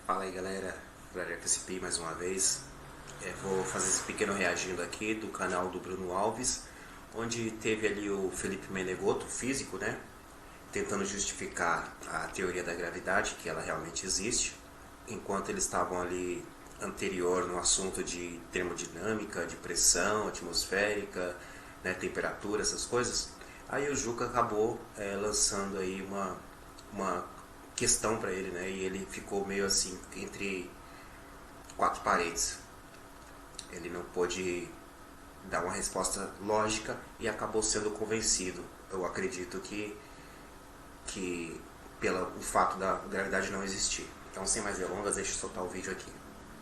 Fala aí galera, galera FSP mais uma vez. Vou fazer esse pequeno reagindo aqui do canal do Bruno Alves, onde teve ali o Felipe Menegotto, físico, né? Tentando justificar a teoria da gravidade, que ela realmente existe, enquanto eles estavam ali anterior no assunto de termodinâmica, de pressão atmosférica, né, temperatura, essas coisas. Aí o Juca acabou lançando aí uma questão para ele, né? E ele ficou meio assim entre quatro paredes. Ele não pôde dar uma resposta lógica e acabou sendo convencido. Eu acredito que pelo o fato da gravidade não existir. Então, sem mais delongas, deixa eu soltar o vídeo aqui.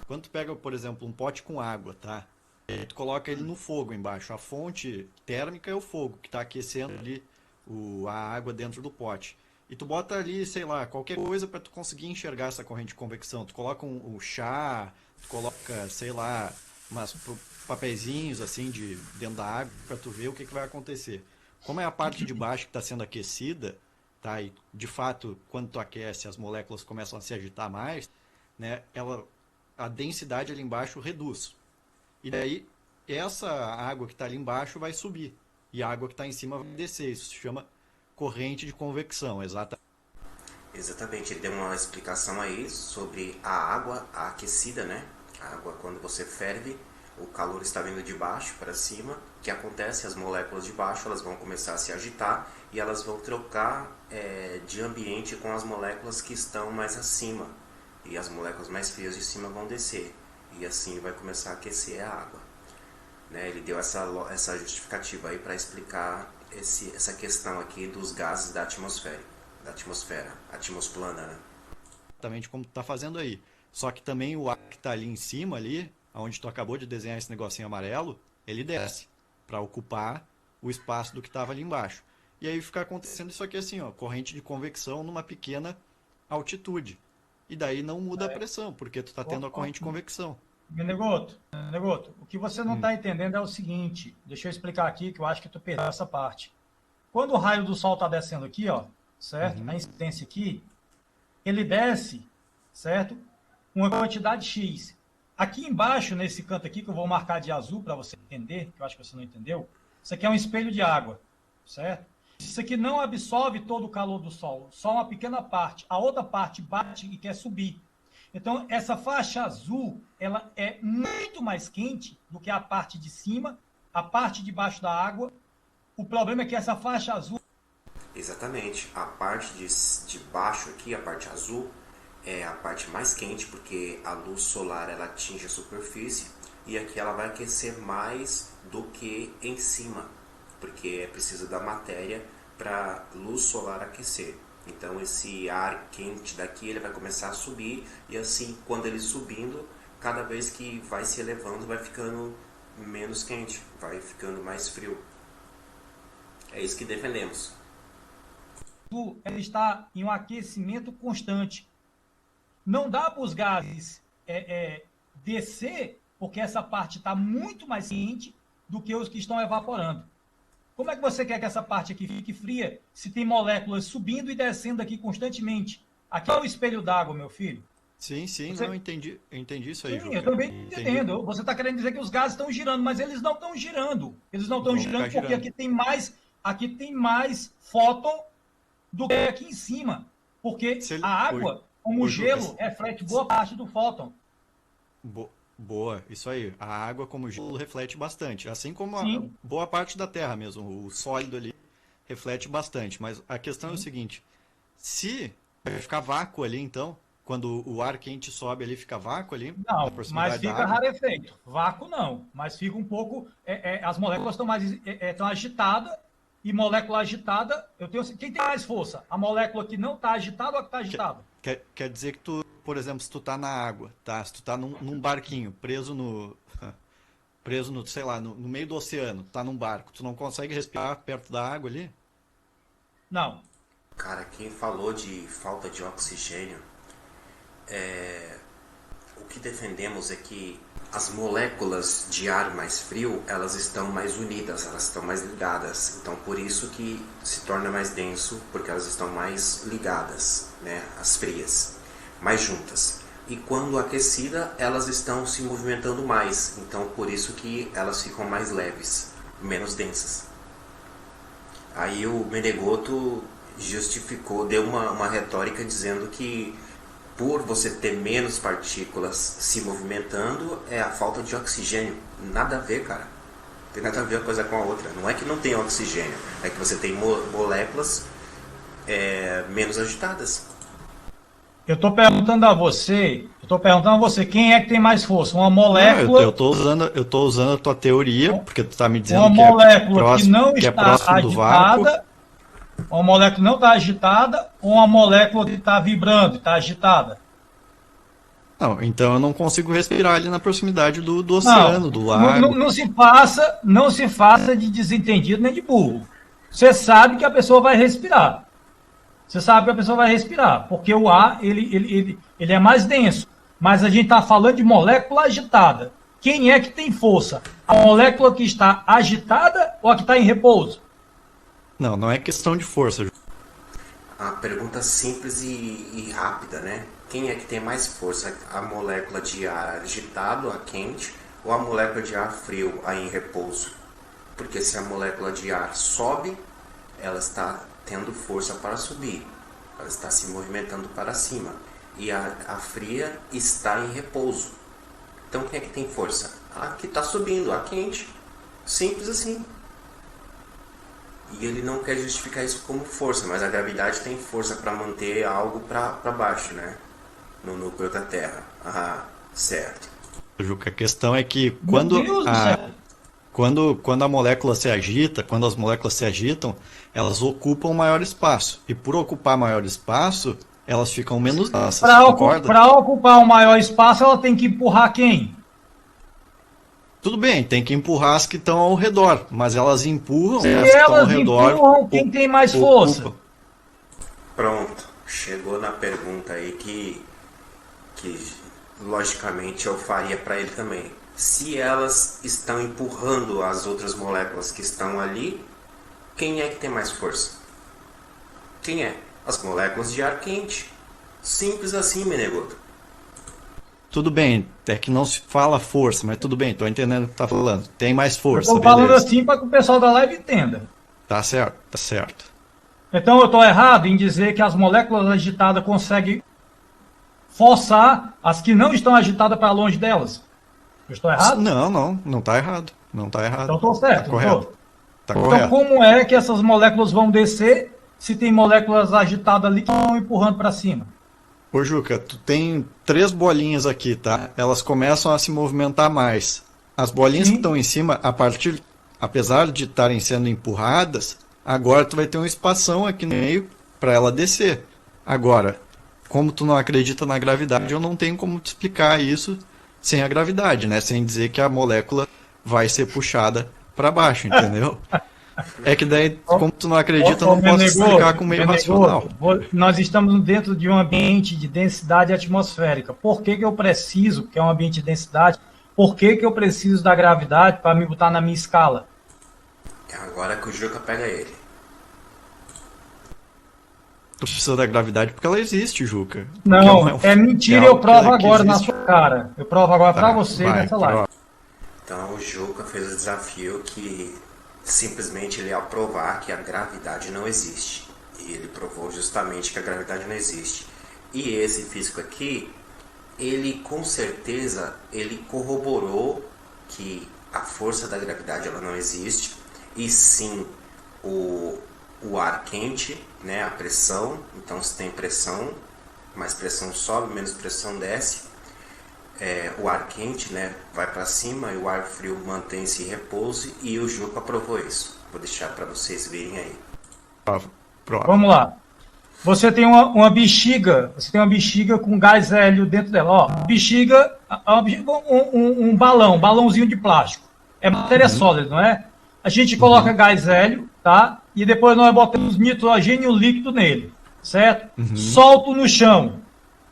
Quando tu pega, por exemplo, um pote com água, tá? E tu coloca ele no fogo embaixo. A fonte térmica é o fogo que está aquecendo ali a água dentro do pote. E tu bota ali, sei lá, qualquer coisa para tu conseguir enxergar essa corrente de convecção. Tu coloca um chá, tu coloca, sei lá, umas papeizinhos assim dentro da água para tu ver o que vai acontecer. Como é a parte de baixo que está sendo aquecida, tá? E de fato, quando tu aquece, as moléculas começam a se agitar mais, né? A densidade ali embaixo reduz. E daí, essa água que está ali embaixo vai subir. E a água que está em cima vai descer. Isso se chama corrente de convecção, exatamente. Exatamente, ele deu uma explicação aí sobre a água aquecida, né? A água, quando você ferve, o calor está vindo de baixo para cima. O que acontece? As moléculas de baixo elas vão começar a se agitar e elas vão trocar de ambiente com as moléculas que estão mais acima. E as moléculas mais frias de cima vão descer. E assim vai começar a aquecer a água. Né? Ele deu essa justificativa aí para explicar essa questão aqui dos gases da atmosfera, atmosplana, né? Exatamente como tu está fazendo aí. Só que também o ar que está ali em cima, ali, onde tu acabou de desenhar esse negocinho amarelo, ele desce para ocupar o espaço do que estava ali embaixo. E aí fica acontecendo isso aqui assim, ó, corrente de convecção numa pequena altitude. E daí não muda a pressão, porque tu está tendo a corrente de convecção. Menegoto, o que você não Hum. está entendendo é o seguinte, deixa eu explicar aqui que eu acho que tu perdeu essa parte. Quando o raio do sol está descendo aqui, ó, certo? A Uhum. incidência aqui, ele desce, certo? Uma quantidade X. Aqui embaixo, nesse canto aqui, que eu vou marcar de azul para você entender, que eu acho que você não entendeu, isso aqui é um espelho de água, certo? Isso aqui não absorve todo o calor do sol, só uma pequena parte. A outra parte bate e quer subir. Então, essa faixa azul, ela é muito mais quente do que a parte de cima, a parte de baixo da água. O problema é que essa faixa azul... Exatamente, a parte de baixo aqui, a parte azul, é a parte mais quente porque a luz solar ela atinge a superfície e aqui ela vai aquecer mais do que em cima, porque é preciso da matéria para luz solar aquecer. Então esse ar quente daqui ele vai começar a subir e assim quando ele subindo, cada vez que vai se elevando vai ficando menos quente, vai ficando mais frio. É isso que defendemos. ela está em um aquecimento constante. Não dá para os gases descer, porque essa parte está muito mais quente do que os que estão evaporando. Como é que você quer que essa parte aqui fique fria se tem moléculas subindo e descendo aqui constantemente? Aqui é o espelho d'água, meu filho. Sim, sim, Você... não, eu entendi isso aí, Sim, eu Juca. também Entendi. entendendo. Você está querendo dizer que os gases estão girando, mas eles não estão girando. Eles não estão Vão ficar girando porque girando. aqui tem mais fóton do que aqui em cima. Porque Se a ele... água, como Ô, Juca, gelo, reflete boa parte do fóton. boa, isso aí. A água como gelo reflete bastante, assim como a Sim, boa parte da Terra mesmo, o sólido ali reflete bastante. Mas a questão é o sim. seguinte: se vai ficar vácuo ali, então, quando o ar quente sobe ali, fica vácuo ali na Não, mas proximidade da fica água? rarefeito. Vácuo não, mas fica um pouco. As moléculas estão mais tão agitadas e molécula agitada. Quem tem mais força? A molécula que não está agitada ou a que está Quer, agitada? quer dizer que tu, por exemplo, se tu tá na água, tá? Se tu tá num barquinho preso no, sei lá, no meio do oceano, tá num barco, tu não consegue respirar perto da água ali? Não. Cara, quem falou de falta de oxigênio, o que defendemos é que as moléculas de ar mais frio, elas estão mais unidas, elas estão mais ligadas. Então, por isso que se torna mais denso, porque elas estão mais ligadas, né, as frias, mais juntas. e quando aquecida elas estão se movimentando mais, então por isso que elas ficam mais leves, menos densas. Aí o Menegotto justificou, deu uma retórica dizendo que por você ter menos partículas se movimentando é a falta de oxigênio. Nada a ver, cara. Não tem nada a ver uma coisa com a outra. Não é que não tem oxigênio, é que você tem moléculas menos agitadas. Eu estou perguntando a você, quem é que tem mais força? Uma Não, molécula, eu tô usando a tua teoria, porque tu tá me dizendo uma que é molécula que próximo, não que é está próximo do vácuo. agitada, uma molécula que não está agitada, ou uma molécula que está vibrando, está agitada? Não, então eu não consigo respirar ali na proximidade do Não, oceano, do não, lago. não se faça de desentendido nem de burro. Você sabe que a pessoa vai respirar. Você sabe que a pessoa vai respirar, porque o ar ele é mais denso. Mas a gente está falando de molécula agitada. Quem é que tem força? A molécula que está agitada ou a que está em repouso? Não, não é questão de força. A pergunta simples e rápida, né? Quem é que tem mais força? A molécula de ar agitado, a quente, ou a molécula de ar frio, a em repouso? Porque se a molécula de ar sobe, ela está tendo força para subir. Ela está se movimentando para cima. E a fria está em repouso. Então quem é que tem força? A que está subindo, a quente. Simples assim. E ele não quer justificar isso como força, mas a gravidade tem força para manter algo para baixo, né? No núcleo da Terra. Ah, certo. Juca, a questão é que Meu Deus do céu. quando a molécula se agita, quando as moléculas se agitam, elas ocupam maior espaço. E por ocupar maior espaço, elas ficam menos densas, concorda? Para ocupar um maior espaço, ela tem que empurrar quem? Tudo bem, tem que empurrar as que estão ao redor, mas elas empurram Se as que estão ao elas redor. empurram, quem tem mais força? Ocupam. Pronto. Chegou na pergunta aí que logicamente eu faria para ele também. Se elas estão empurrando as outras moléculas que estão ali, quem é que tem mais força? Quem é? As moléculas de ar quente. Simples assim, Menegotto. Tudo bem, é que não se fala força, mas tudo bem, tô entendendo o que tá falando. Tem mais Eu força, estou falando beleza. assim para que o pessoal da live entenda. Tá certo, tá certo. Então eu estou errado em dizer que as moléculas agitadas conseguem forçar as que não estão agitadas para longe delas. Eu estou errado? Não tá errado. Não tá errado. Então estou certo, Tá não correto. tô? Tá Então correto. como é que essas moléculas vão descer se tem moléculas agitadas ali que estão empurrando para cima? Ô Juca, tu tem 3 bolinhas aqui, tá? Elas começam a se movimentar mais. As bolinhas Sim. que estão em cima, apesar de estarem sendo empurradas, agora tu vai ter um espação aqui no meio para ela descer. Agora, como tu não acredita na gravidade, eu não tenho como te explicar isso sem a gravidade, né? Sem dizer que a molécula vai ser puxada para baixo, entendeu? É que daí, como tu não acredita, eu não posso explicar com meio racional. Nós estamos dentro de um ambiente de densidade atmosférica. Por que que eu preciso, que é um ambiente de densidade, por que que eu preciso da gravidade para me botar na minha escala? É agora que o Juca pega ele. Tu precisa da gravidade porque ela existe, Juca. Não, é mentira, eu algo provo que agora na existe. sua cara. Eu provo agora Tá, para você vai, nessa live. prova. Então o Juca fez o desafio que simplesmente ele ia provar que a gravidade não existe. E ele provou justamente que a gravidade não existe. E esse físico aqui, ele com certeza ele corroborou que a força da gravidade ela não existe, e sim o ar quente, né, a pressão. Então se tem pressão, mais pressão sobe, menos pressão desce. O ar quente, né, vai para cima e o ar frio mantém-se em repouso, e o Juca provou isso. Vou deixar para vocês verem aí. Prova. Vamos lá. Você tem uma bexiga, com gás hélio dentro dela. Ó, bexiga, um balãozinho de plástico. É matéria sólida, não é? A gente coloca gás hélio, tá? E depois nós botamos nitrogênio líquido nele, certo? Solto no chão.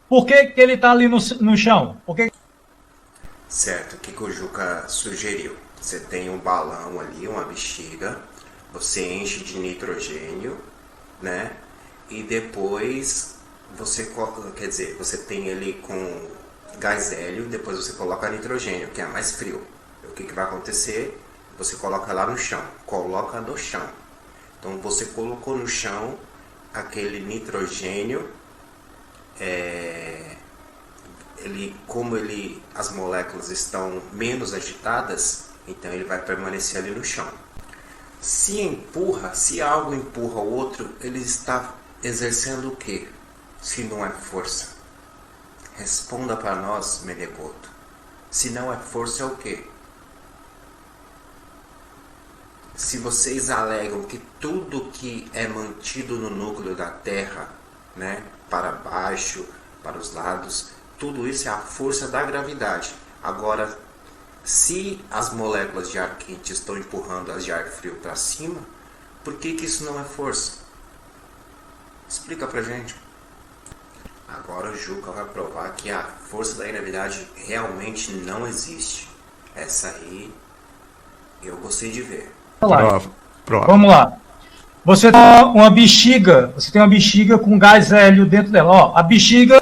Por que que ele está ali no chão? Certo, o que o Juca sugeriu? Você tem um balão ali, uma bexiga, você enche de nitrogênio, né? E depois você tem ele com gás hélio, depois você coloca nitrogênio, que é mais frio. O que vai acontecer? Você coloca lá no chão, coloca no chão. Então você colocou no chão aquele nitrogênio, as moléculas estão menos agitadas, então ele vai permanecer ali no chão. Se algo empurra o outro, ele está exercendo o quê? Se não é força. Responda para nós, Menegoto. Se não é força, é o quê? Se vocês alegam que tudo que é mantido no núcleo da Terra, né, para baixo, para os lados, tudo isso é a força da gravidade. Agora, se as moléculas de ar quente estão empurrando as de ar frio para cima, por que isso não é força? Explica pra gente. Agora o Juca vai provar que a força da gravidade realmente não existe. Essa aí eu gostei de ver. Prova. Vamos lá. Você tem uma bexiga com gás hélio dentro dela. Ó, a bexiga,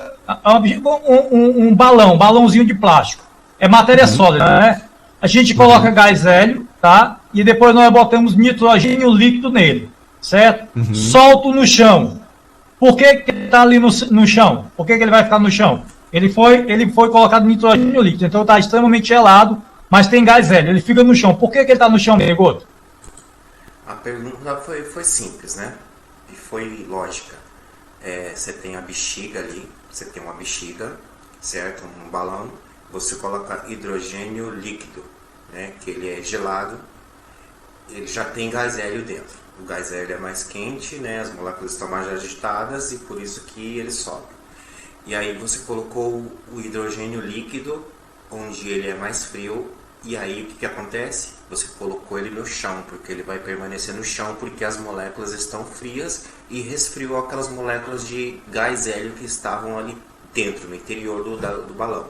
um balãozinho de plástico. É matéria sólida, né? A gente coloca gás hélio, tá? E depois nós botamos nitrogênio líquido nele, certo? Solto no chão. Por que ele está ali no chão? Por que ele vai ficar no chão? Ele foi colocado nitrogênio líquido, então está extremamente gelado, mas tem gás hélio. Ele fica no chão. Por que ele está no chão, Menegoto? A pergunta foi simples, né? E foi lógica. Você tem a bexiga ali, você tem uma bexiga, certo? Um balão. Você coloca hidrogênio líquido, né? Que ele é gelado. Ele já tem gás hélio dentro. O gás hélio é mais quente, né? As moléculas estão mais agitadas e por isso que ele sobe. E aí você colocou o hidrogênio líquido, onde ele é mais frio. E aí o que acontece? Você colocou ele no chão, porque ele vai permanecer no chão, porque as moléculas estão frias e resfriou aquelas moléculas de gás hélio que estavam ali dentro, no interior do balão.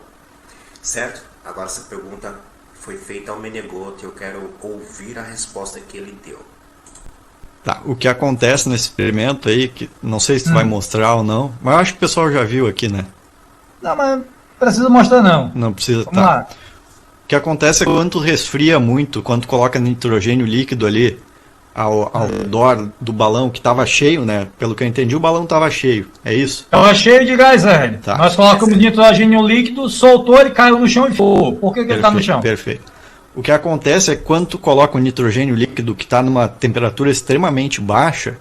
Certo? Agora essa pergunta foi feita ao Menegoto e eu quero ouvir a resposta que ele deu. Tá, o que acontece nesse experimento aí, que não sei se tu vai mostrar ou não, mas eu acho que o pessoal já viu aqui, né? Não, mas não precisa mostrar não. Não precisa, Vamos lá. O que acontece é que quando tu resfria muito, quando tu coloca nitrogênio líquido ali ao redor do balão que estava cheio, né? Pelo que eu entendi, o balão estava cheio, é isso? Estava cheio de gás hélio. Tá. Nós colocamos nitrogênio líquido, soltou, ele caiu no chão e ficou. Por que ele está no chão? Perfeito. O que acontece é que quando tu coloca o nitrogênio líquido que está numa temperatura extremamente baixa,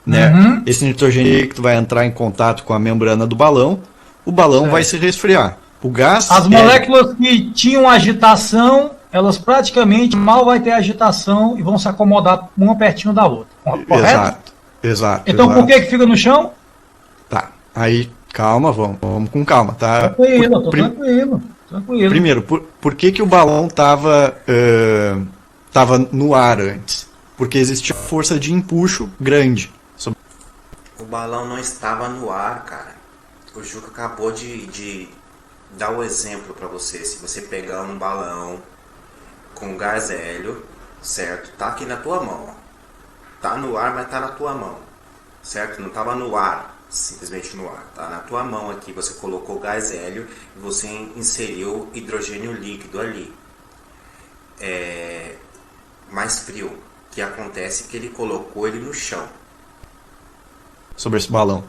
né? Esse nitrogênio líquido vai entrar em contato com a membrana do balão, o balão vai se resfriar. O gás. As moléculas que tinham agitação, elas praticamente mal vai ter agitação e vão se acomodar uma pertinho da outra. Correto? Exato. Então por que fica no chão? Tá. Aí, calma, vamos com calma, tá? Tranquilo. Primeiro, por que o balão tava no ar antes? Porque existia força de empuxo grande. O balão não estava no ar, cara. O Juca acabou de dar o exemplo para você. Se você pegar um balão com gás hélio, certo? Tá aqui na tua mão. Tá no ar, mas tá na tua mão. Certo? Não tava no ar, simplesmente no ar. Tá na tua mão aqui. Você colocou gás hélio e você inseriu hidrogênio líquido ali. Mais frio. O que acontece é que ele colocou ele no chão. Sobre esse balão.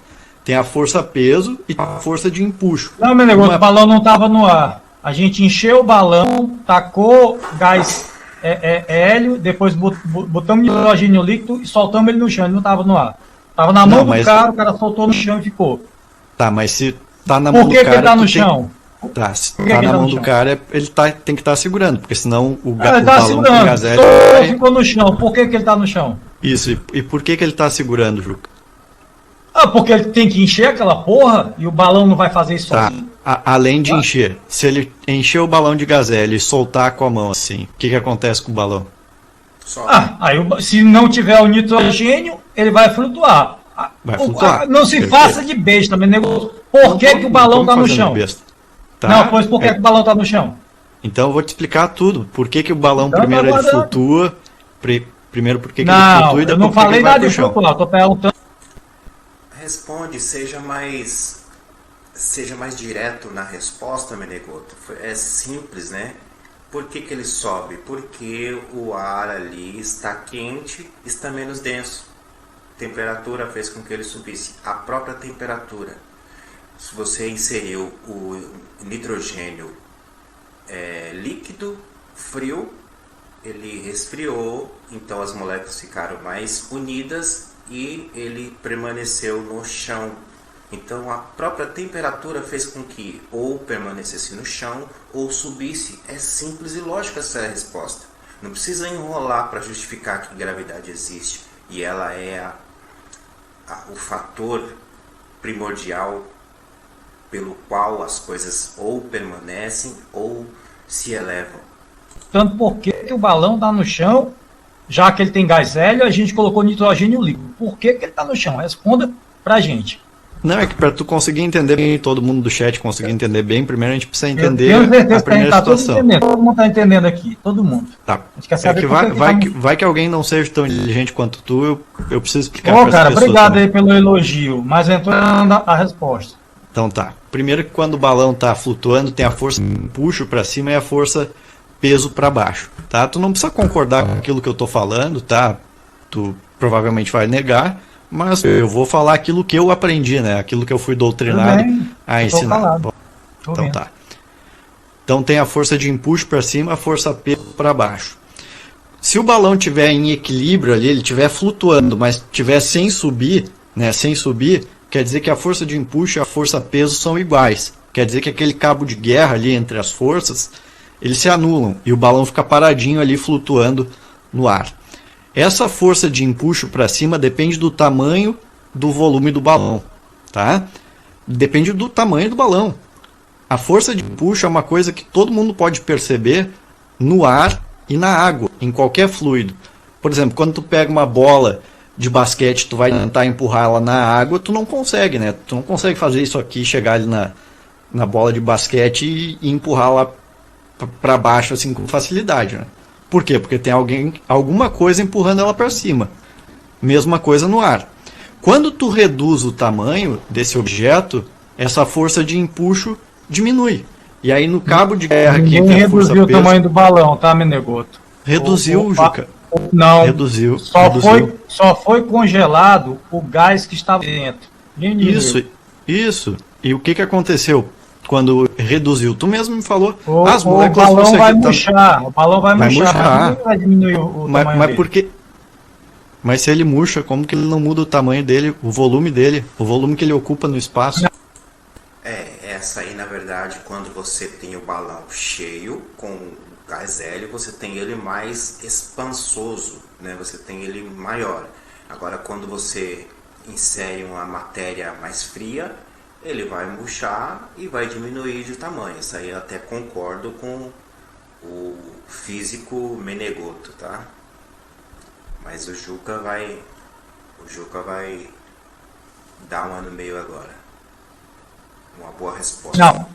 Tem a força peso e a força de empuxo. Não, meu negócio, o balão não estava no ar. A gente encheu o balão, tacou gás hélio, depois botamos nitrogênio líquido e soltamos ele no chão. Ele não estava no ar. Estava na mão do cara, o cara soltou no chão e ficou. Tá, mas se tá na mão do cara... Por que ele tá no chão? Tá, se tá na mão do cara, ele tem que estar segurando, porque senão o ele tá balão com gás hélio... Ele ficou no chão. Por que ele tá no chão? Isso, e por que ele tá segurando, Juca? Porque ele tem que encher aquela porra e o balão não vai fazer isso sozinho. Além de encher, se ele encher o balão de gás hélio e soltar com a mão assim, o que acontece com o balão? Aí se não tiver o nitrogênio, ele vai flutuar. Vai flutuar. Não se faça de besta, meu negócio. Por que o balão tá no chão? Tá? Não, pois por que o balão tá no chão? Então eu vou te explicar tudo. Por que o balão primeiro ele flutua? Primeiro por que ele flutua e depois eu não falei nada de flutuar, tô perguntando. Responde, seja mais seja mais direto na resposta, Menegoto. É simples, né? Por que que ele sobe? Porque o ar ali está quente, está menos denso. A temperatura fez com que ele subisse. A própria temperatura. Se você inseriu o nitrogênio líquido, frio, ele resfriou, então as moléculas ficaram mais unidas e ele permaneceu no chão. Então a própria temperatura fez com que ou permanecesse no chão ou subisse. É simples e lógica essa resposta. Não precisa enrolar para justificar que gravidade existe. E ela é o fator primordial pelo qual as coisas ou permanecem ou se elevam. Tanto porque o balão está no chão, já que ele tem gás hélio, a gente colocou nitrogênio líquido. Por que ele está no chão? Responda para a gente. Não, é que para tu conseguir entender bem, todo mundo do chat conseguir entender bem, primeiro a gente precisa entender a primeira situação. Todo mundo está entendendo aqui, todo mundo. Tá. Vai que alguém não seja tão inteligente quanto tu, eu preciso explicar para as cara, pessoas. Obrigado também. aí pelo elogio, mas entrou a resposta. Então tá. Primeiro que quando o balão está flutuando, tem a força puxo para cima e a força peso para baixo, tá? Tu não precisa concordar com aquilo que eu tô falando, tá? Tu provavelmente vai negar, mas eu vou falar aquilo que eu aprendi, né? Aquilo que eu fui doutrinado a ensinar. Então tá. Então tem a força de empuxo para cima, a força peso para baixo. Se o balão estiver em equilíbrio ali, ele estiver flutuando, mas estiver sem subir, né? Sem subir, quer dizer que a força de empuxo e a força peso são iguais. Quer dizer que aquele cabo de guerra ali entre as forças, eles se anulam e o balão fica paradinho ali flutuando no ar. Essa força de empuxo para cima depende do tamanho do volume do balão, tá? Depende do tamanho do balão. A força de empuxo é uma coisa que todo mundo pode perceber no ar e na água, em qualquer fluido. Por exemplo, quando tu pega uma bola de basquete, tu vai tentar empurrar ela na água, tu não consegue, né? Tu não consegue fazer isso aqui, chegar ali na bola de basquete e empurrar lá para baixo assim com facilidade, né? Por quê? Porque tem alguma coisa empurrando ela para cima. Mesma coisa no ar. Quando tu reduz o tamanho desse objeto, essa força de empuxo diminui. E aí no cabo de guerra aqui, que é a força reduziu o peso, tamanho do balão, tá, Menegoto? reduziu, Juca. Não. Reduziu. Só foi congelado o gás que estava dentro. Isso. E o que aconteceu quando reduziu? Tu mesmo me falou. O balão vai murchar. O balão vai murchar. Mas vai diminuir o tamanho dele. Por quê? Mas se ele murcha, como que ele não muda o tamanho dele, o volume que ele ocupa no espaço? Essa aí, na verdade, quando você tem o balão cheio com gás hélio, você tem ele mais expansoso, né? Você tem ele maior. Agora, quando você insere uma matéria mais fria, ele vai murchar e vai diminuir de tamanho. Isso aí eu até concordo com o físico Menegoto, tá? Mas o Juca vai dar um ano e meio agora. Uma boa resposta. Não.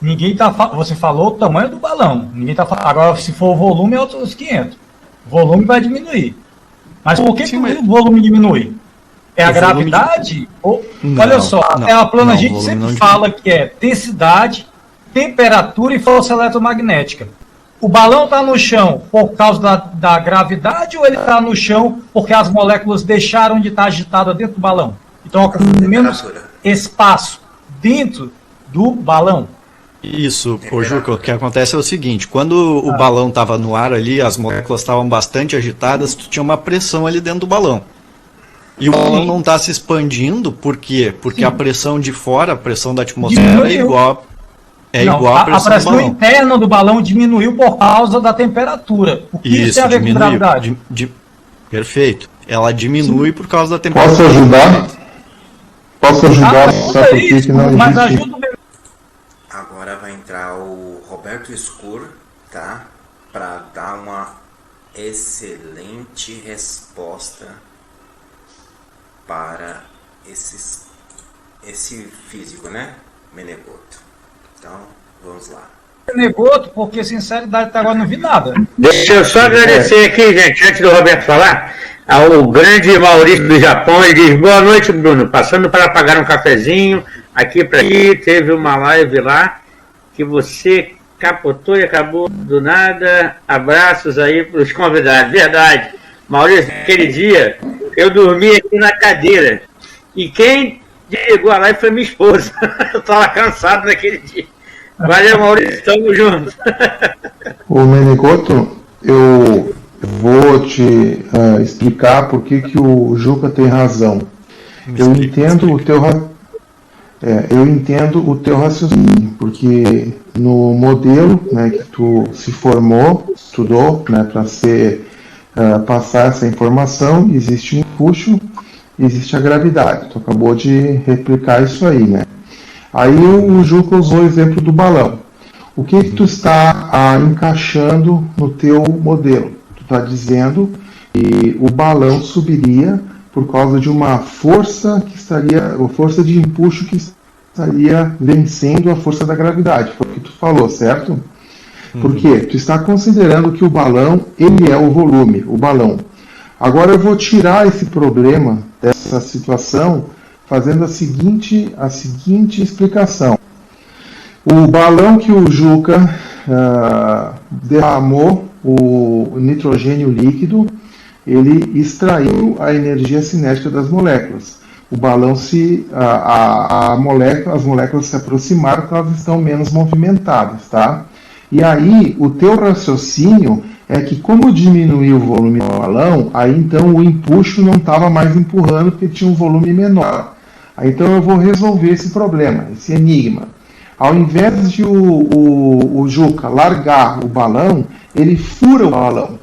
Ninguém tá. Você falou o tamanho do balão. Ninguém tá falando. Agora, se for o volume, é outros 500. O volume vai diminuir. Mas por que o volume diminui? É a gravidade? Olha só, a plana a gente sempre fala que é densidade, temperatura e força eletromagnética. O balão está no chão por causa da gravidade ou ele está no chão porque as moléculas deixaram de estar agitadas dentro do balão? Então ocupa menos espaço dentro do balão. Isso, Juca, o que acontece é o seguinte, quando o balão estava no ar ali, as moléculas estavam bastante agitadas, tu tinha uma pressão ali dentro do balão. E o balão não está se expandindo, por quê? Porque a pressão de fora, a pressão da atmosfera igual à pressão do balão. A pressão interna do balão diminuiu por causa da temperatura. O que isso tem a ver com gravidade? Perfeito. Ela diminui por causa da temperatura. Posso ajudar? Posso ajudar? Sabe por que não existe? Mas ajuda mesmo. Agora vai entrar o Roberto Escur, tá? Para dar uma excelente resposta para esse físico, né? Menegoto. Então, vamos lá. Menegoto, porque sinceridade até agora não vi nada. Deixa eu só agradecer aqui, gente, antes do Roberto falar, ao grande Maurício do Japão. Ele diz: boa noite, Bruno, passando para pagar um cafezinho, aqui para aqui, teve uma live lá que você capotou e acabou do nada. Abraços aí para os convidados. Verdade. Maurício, aquele dia eu dormi aqui na cadeira. E quem desligou a live foi minha esposa. Eu estava cansado naquele dia. Valeu, Maurício. Tamo junto. Ô Menegoto, eu vou te explicar por que o Juca tem razão. Eu entendo o teu raciocínio, porque no modelo, né, que tu se formou, estudou, né, para passar essa informação, existe um empuxo, existe a gravidade. Tu acabou de replicar isso aí, né? Aí o Juca usou o exemplo do balão. O que tu está encaixando no teu modelo? Tu está dizendo que o balão subiria por causa de uma força força de empuxo que estaria vencendo a força da gravidade. Foi o que tu falou, certo? Por quê? Tu está considerando que o balão, ele é o volume, o balão. Agora eu vou tirar esse problema dessa situação fazendo a seguinte explicação. O balão que o Juca derramou o nitrogênio líquido, ele extraiu a energia cinética das moléculas. O balão as moléculas se aproximaram porque elas estão menos movimentadas, tá? E aí o teu raciocínio é que como diminuiu o volume do balão, aí então o empuxo não estava mais empurrando porque tinha um volume menor. Aí, então eu vou resolver esse problema, esse enigma. Ao invés de o Juca largar o balão, ele fura o balão,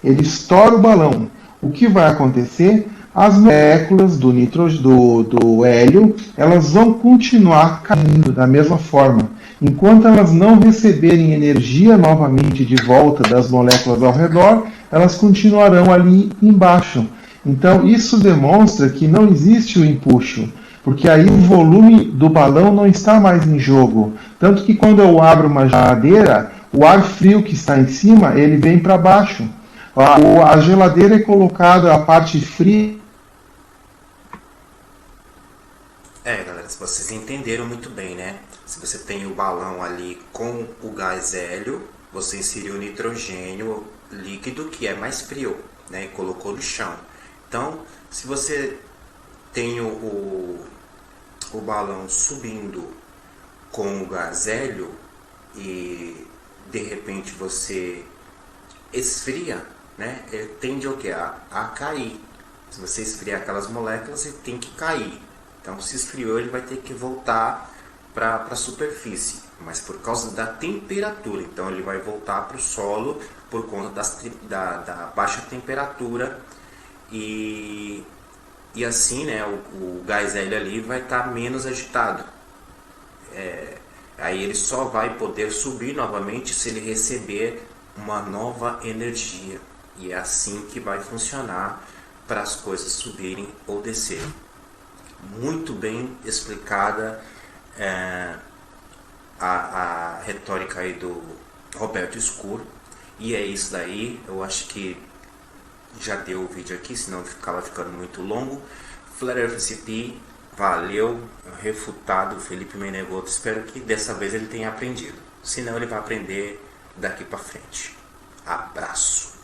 ele estoura o balão. O que vai acontecer? As moléculas do hélio, elas vão continuar caindo da mesma forma. Enquanto elas não receberem energia novamente de volta das moléculas ao redor, elas continuarão ali embaixo. Então isso demonstra que não existe o empuxo, porque aí o volume do balão não está mais em jogo. Tanto que quando eu abro uma geladeira, o ar frio que está em cima, ele vem para baixo. A geladeira é colocada, a parte fria. Galera, se vocês entenderam muito bem, né? Se você tem o balão ali com o gás hélio, você inseriu o nitrogênio líquido, que é mais frio, né? E colocou no chão. Então, se você tem o balão subindo com o gás hélio e de repente você esfria, né? Ele tende a cair. Se você esfriar aquelas moléculas, ele tem que cair. Então, se esfriou, ele vai ter que voltar para a superfície, mas por causa da temperatura. Então, ele vai voltar para o solo por conta da baixa temperatura e assim, né, o gás hélio ali vai estar menos agitado. Aí ele só vai poder subir novamente se ele receber uma nova energia. E é assim que vai funcionar para as coisas subirem ou descerem. Muito bem explicada a retórica aí do Roberto Escuro. E é isso daí. Eu acho que já deu o vídeo aqui, senão ficava ficando muito longo. Flare FCP, valeu, refutado Felipe Menegoto. Espero que dessa vez ele tenha aprendido. Senão ele vai aprender daqui para frente. Abraço.